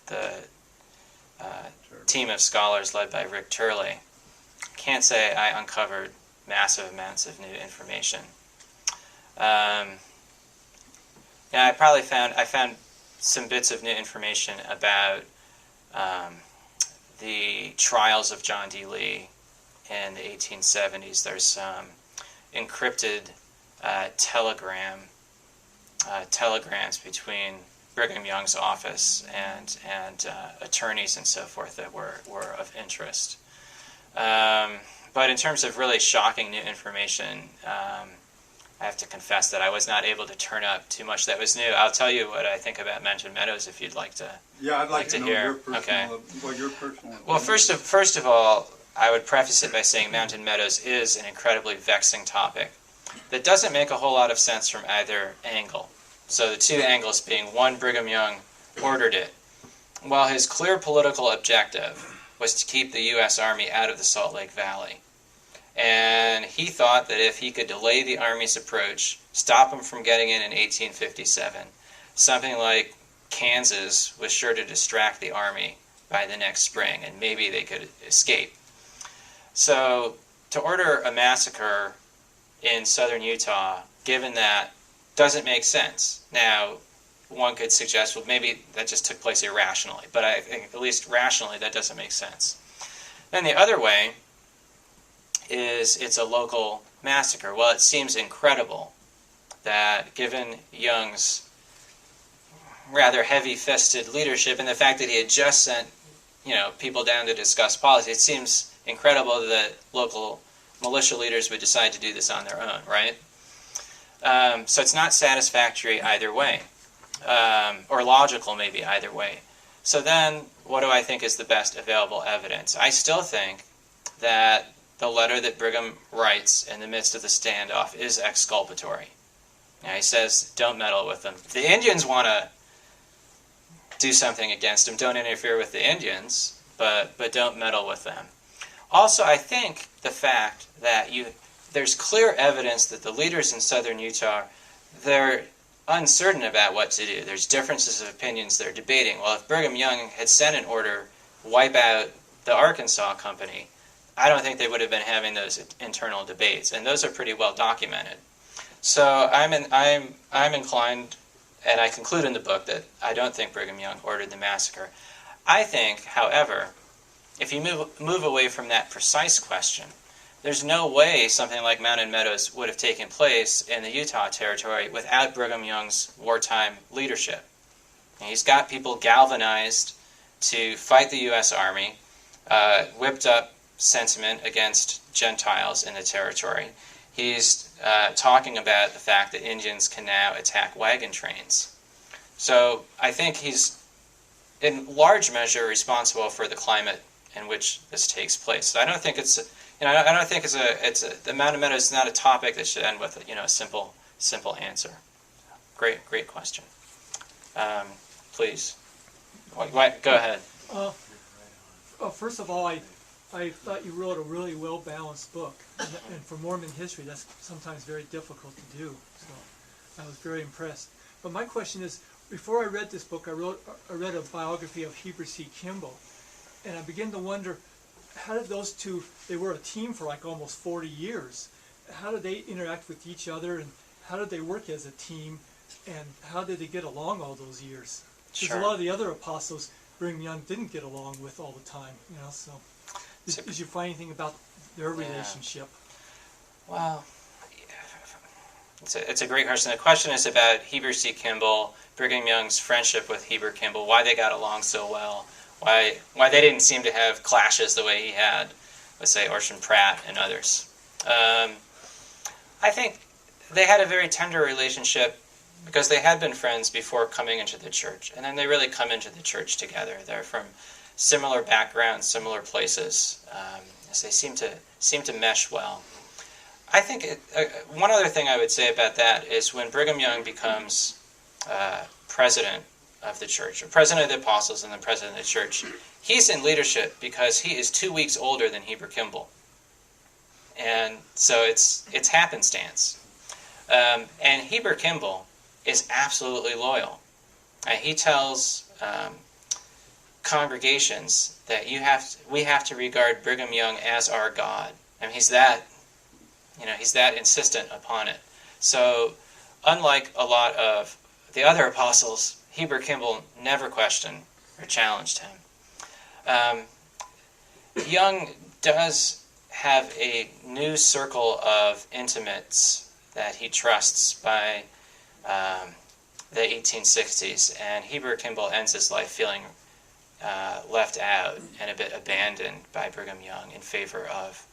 the team of scholars led by Rick Turley, can't say I uncovered massive amounts of new information. I found some bits of new information about the trials of John D. Lee in the 1870s. There's some encrypted telegrams between Brigham Young's office and attorneys and so forth that were of interest. But in terms of really shocking new information, I have to confess that I was not able to turn up too much that was new. I'll tell you what I think about Mountain Meadows if you'd like to. Yeah, I'd like to know hear. Your personal. Well, first of all, I would preface it by saying Mountain Meadows is an incredibly vexing topic that doesn't make a whole lot of sense from either angle. So the two angles being, one, Brigham Young ordered it, while his clear political objective was to keep the U.S. Army out of the Salt Lake Valley. And he thought that if he could delay the Army's approach, stop them from getting in 1857, something like Kansas was sure to distract the Army by the next spring, and maybe they could escape. So to order a massacre in southern Utah, given that, doesn't make sense. Now, one could suggest, well, maybe that just took place irrationally, but I think at least rationally that doesn't make sense. Then the other way is it's a local massacre. Well, it seems incredible that given Young's rather heavy-fisted leadership and the fact that he had just sent people down to discuss policy, it seems incredible that local militia leaders would decide to do this on their own, right? So it's not satisfactory either way, or logical maybe either way. So then, what do I think is the best available evidence? I still think that the letter that Brigham writes in the midst of the standoff is exculpatory. Now, he says, don't meddle with them. If the Indians want to do something against them, don't interfere with the Indians, but don't meddle with them. Also, I think the fact that there's clear evidence that the leaders in southern Utah, they're uncertain about what to do. There's differences of opinions they're debating. Well, if Brigham Young had sent an order, wipe out the Arkansas Company, I don't think they would have been having those internal debates, and those are pretty well documented. So I'm inclined, and I conclude in the book, that I don't think Brigham Young ordered the massacre. I think, however, if you move away from that precise question, there's no way something like Mountain Meadows would have taken place in the Utah Territory without Brigham Young's wartime leadership. And he's got people galvanized to fight the U.S. Army, whipped up sentiment against Gentiles in the territory. He's talking about the fact that Indians can now attack wagon trains. So I think he's in large measure responsible for the climate in which this takes place. So I don't think the Mountain Meadows is not a topic that should end with a simple answer. Great question. Please, go ahead. First of all, I thought you wrote a really well-balanced book, and for Mormon history, that's sometimes very difficult to do. So I was very impressed. But my question is, before I read this book, I read a biography of Heber C. Kimball, and I began to wonder, how did those two, they were a team for like almost 40 years, how did they interact with each other, and how did they work as a team, and how did they get along all those years? Because Sure. a lot of the other apostles Brigham Young didn't get along with all the time, so. Did you find anything about their relationship? Well, it's a great question. The question is about Heber C. Kimball, Brigham Young's friendship with Heber Kimball, why they got along so well, why they didn't seem to have clashes the way he had with, say, Orson Pratt and others. I think they had a very tender relationship because they had been friends before coming into the church, and then they really come into the church together. They're from similar backgrounds, similar places, so they seem to mesh well. I think one other thing I would say about that is when Brigham Young becomes president of the church, or president of the apostles and then president of the church, he's in leadership because he is 2 weeks older than Heber Kimball. And so it's happenstance. And Heber Kimball is absolutely loyal. He tells congregations that we have to regard Brigham Young as our God. I mean, he's that insistent upon it. So, unlike a lot of the other apostles, Heber Kimball never questioned or challenged him. Young does have a new circle of intimates that he trusts by the 1860s, and Heber Kimball ends his life feeling left out and a bit abandoned by Brigham Young in favor of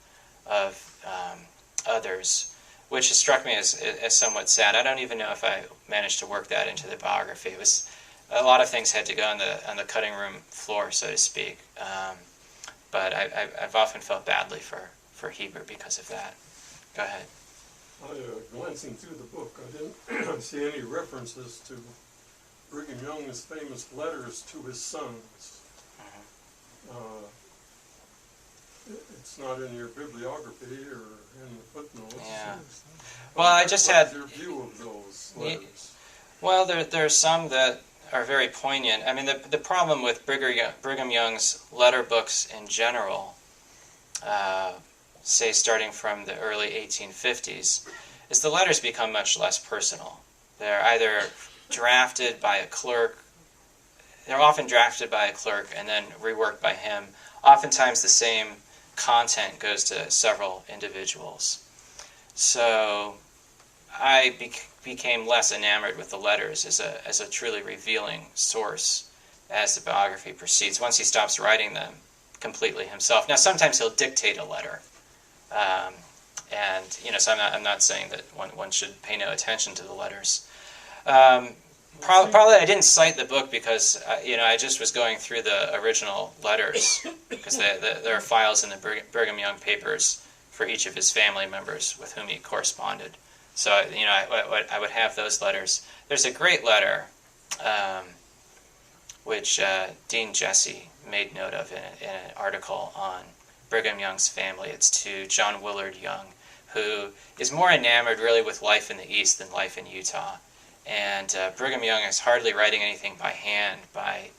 others, which has struck me as somewhat sad. I don't even know if I managed to work that into the biography. It was a lot of things had to go on the cutting room floor, so to speak. But I've often felt badly for Heber because of that. Go ahead. Glancing through the book, I didn't see any references to Brigham Young's famous letters to his sons. It's not in your bibliography or in the footnotes. Yeah. Well, I just had your view of those letters. Well, there's some that are very poignant. I mean, the problem with Brigham Young's letter books in general, say starting from the early 1850s, is the letters become much less personal. They're either drafted by a clerk. They're often drafted by a clerk and then reworked by him. Oftentimes the same content goes to several individuals. So I became less enamored with the letters as a truly revealing source as the biography proceeds, once he stops writing them completely himself. Now, sometimes he'll dictate a letter. So I'm not saying that one should pay no attention to the letters. Probably I didn't cite the book because I just was going through the original letters because there are files in the Brigham Young papers for each of his family members with whom he corresponded. So I would have those letters. There's a great letter which Dean Jesse made note of in an article on Brigham Young's family. It's to John Willard Young, who is more enamored really with life in the East than life in Utah. And Brigham Young is hardly writing anything by hand by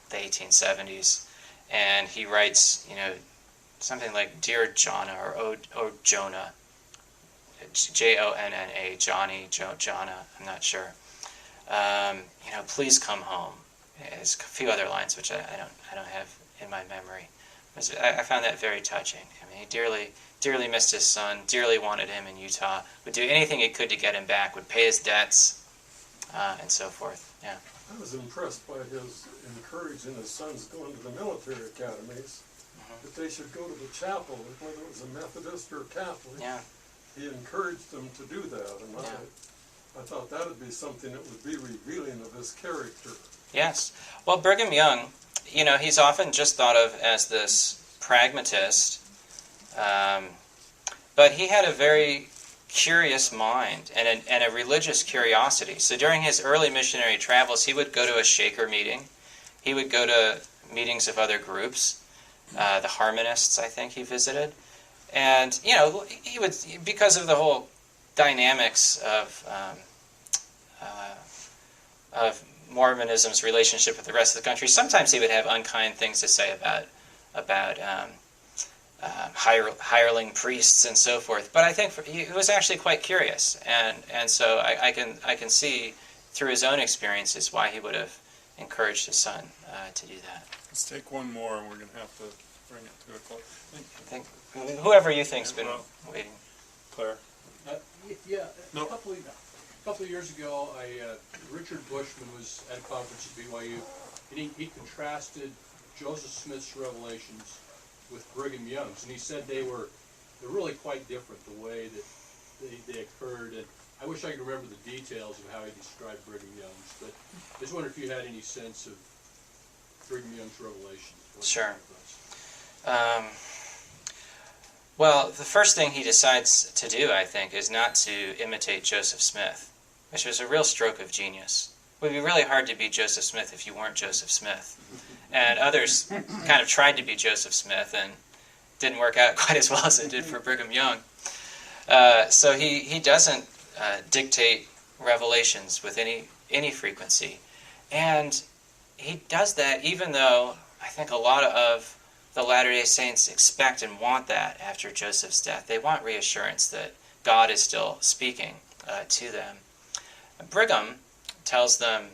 the 1870s. And he writes, something like Dear Jonna or O Jonah, Jonna, Jonna, I'm not sure. Please come home. There's a few other lines which I don't have in my memory. I found that very touching. I mean, he dearly missed his son, dearly wanted him in Utah, would do anything he could to get him back, would pay his debts, and so forth. Yeah. I was impressed by his encouraging his sons going to the military academies, that they should go to the chapel, whether it was a Methodist or a Catholic. Yeah. He encouraged them to do that, and I thought that would be something that would be revealing of his character. Yes. Well, Brigham Young, he's often just thought of as this pragmatist, but he had a very curious mind and a religious curiosity. So during his early missionary travels, he would go to a Shaker meeting. He would go to meetings of other groups, the Harmonists, I think he visited. And, he would, because of the whole dynamics of Mormonism's relationship with the rest of the country, sometimes he would have unkind things to say about hireling priests and so forth. But I think he was actually quite curious, and so I can see through his own experiences why he would have encouraged his son to do that. Let's take one more, and we're going to have to bring it to a close. Whoever you think's been waiting. Claire. Yeah, No. a couple of years ago, Richard Bushman was at a conference at BYU, and he contrasted Joseph Smith's revelations with Brigham Young's, and he said they're really quite different the way that they occurred. And I wish I could remember the details of how he described Brigham Young's, but I just wonder if you had any sense of Brigham Young's revelations. Sure. Well, the first thing he decides to do, I think, is not to imitate Joseph Smith, which was a real stroke of genius. It would be really hard to be Joseph Smith if you weren't Joseph Smith. And others kind of tried to be Joseph Smith and didn't work out quite as well as it did for Brigham Young. So he doesn't dictate revelations with any frequency. And he does that even though I think a lot of the Latter-day Saints expect and want that after Joseph's death. They want reassurance that God is still speaking to them. Brigham tells them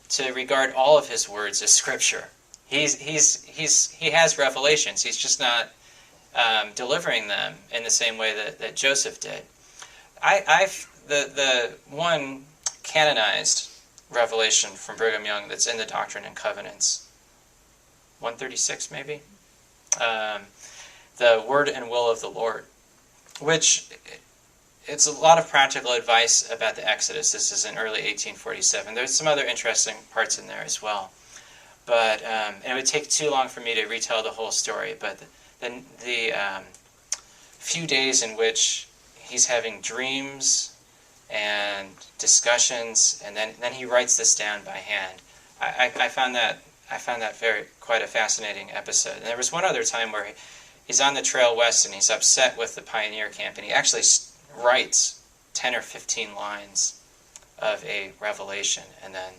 to regard all of his words as Scripture. He has revelations. He's just not delivering them in the same way that Joseph did. The one canonized revelation from Brigham Young that's in the Doctrine and Covenants, 136 maybe, the Word and Will of the Lord, which it's a lot of practical advice about the Exodus. This is in early 1847. There's some other interesting parts in there as well. But and it would take too long for me to retell the whole story. But the few days in which he's having dreams and discussions, and then he writes this down by hand. I found that quite a fascinating episode. And there was one other time where he's on the trail west and he's upset with the pioneer camp, and he actually writes 10 or 15 lines of a revelation, and then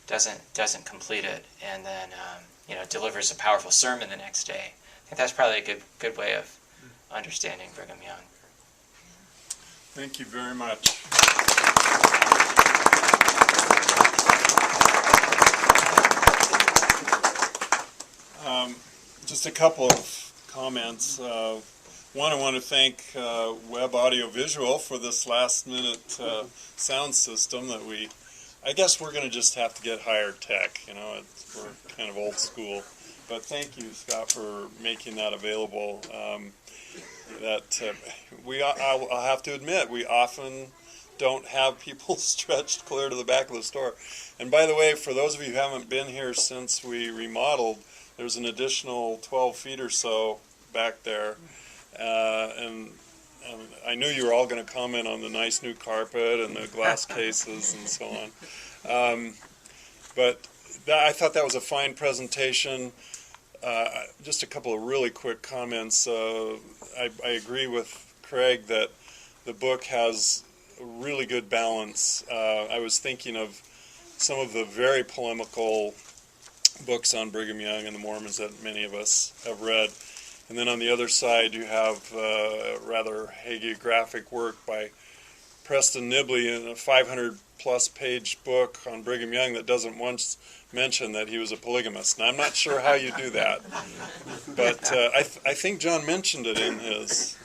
doesn't complete it, and then delivers a powerful sermon the next day. I think that's probably a good way of understanding Brigham Young. Thank you very much. Just a couple of comments. One, I want to thank Web Audio Visual for this last-minute sound system that I guess we're going to just have to get higher tech. We're kind of old school. But thank you, Scott, for making that available. I'll have to admit, we often don't have people stretched clear to the back of the store. And by the way, for those of you who haven't been here since we remodeled, there's an additional 12 feet or so back there. And I knew you were all going to comment on the nice new carpet and the glass cases and so on. But I thought that was a fine presentation. Just a couple of really quick comments. I agree with Craig that the book has a really good balance. I was thinking of some of the very polemical books on Brigham Young and the Mormons that many of us have read. And then on the other side, you have rather hagiographic work by Preston Nibley in a 500-plus page book on Brigham Young that doesn't once mention that he was a polygamist. Now, I'm not sure how you do that, but I think John mentioned it in his